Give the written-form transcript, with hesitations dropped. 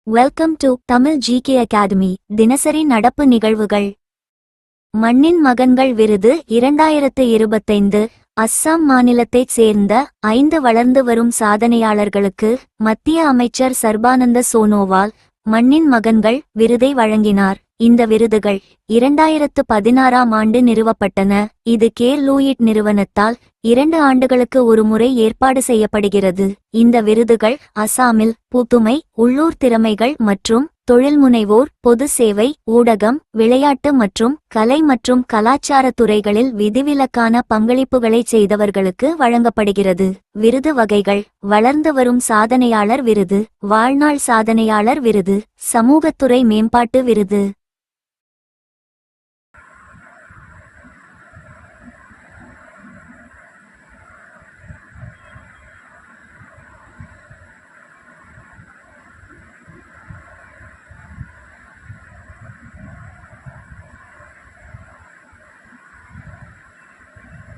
Welcome to Tamil GK academy. தினசரி நடப்பு நிகழ்வுகள். மண்ணின் மகன்கள் விருது 2025. அஸ்ஸாம் மாநிலத்தைச் சேர்ந்த 5 வளர்ந்து வரும் சாதனையாளர்களுக்கு மத்திய அமைச்சர் சர்பானந்த சோனோவால் மண்ணின் மகன்கள் விருதை வழங்கினார். இந்த விருதுகள் 2016ஆம் ஆண்டு நிறுவப்பட்டன. இது கேர் லூயிட் நிறுவனத்தால் 2 ஆண்டுகளுக்கு ஒருமுறை ஏற்பாடு செய்யப்படுகிறது. இந்த விருதுகள் அசாமில் புதுமை, உள்ளூர் திறமைகள் மற்றும் தொழில்முனைவோர், பொது சேவை, ஊடகம், விளையாட்டு மற்றும் கலை மற்றும் கலாச்சார துறைகளில் விதிவிலக்கான பங்களிப்புகளை செய்தவர்களுக்கு வழங்கப்படுகிறது. விருது வகைகள்: வளர்ந்து வரும் சாதனையாளர் விருது, வாழ்நாள் சாதனையாளர் விருது, சமூகத்துறை மேம்பாட்டு விருது.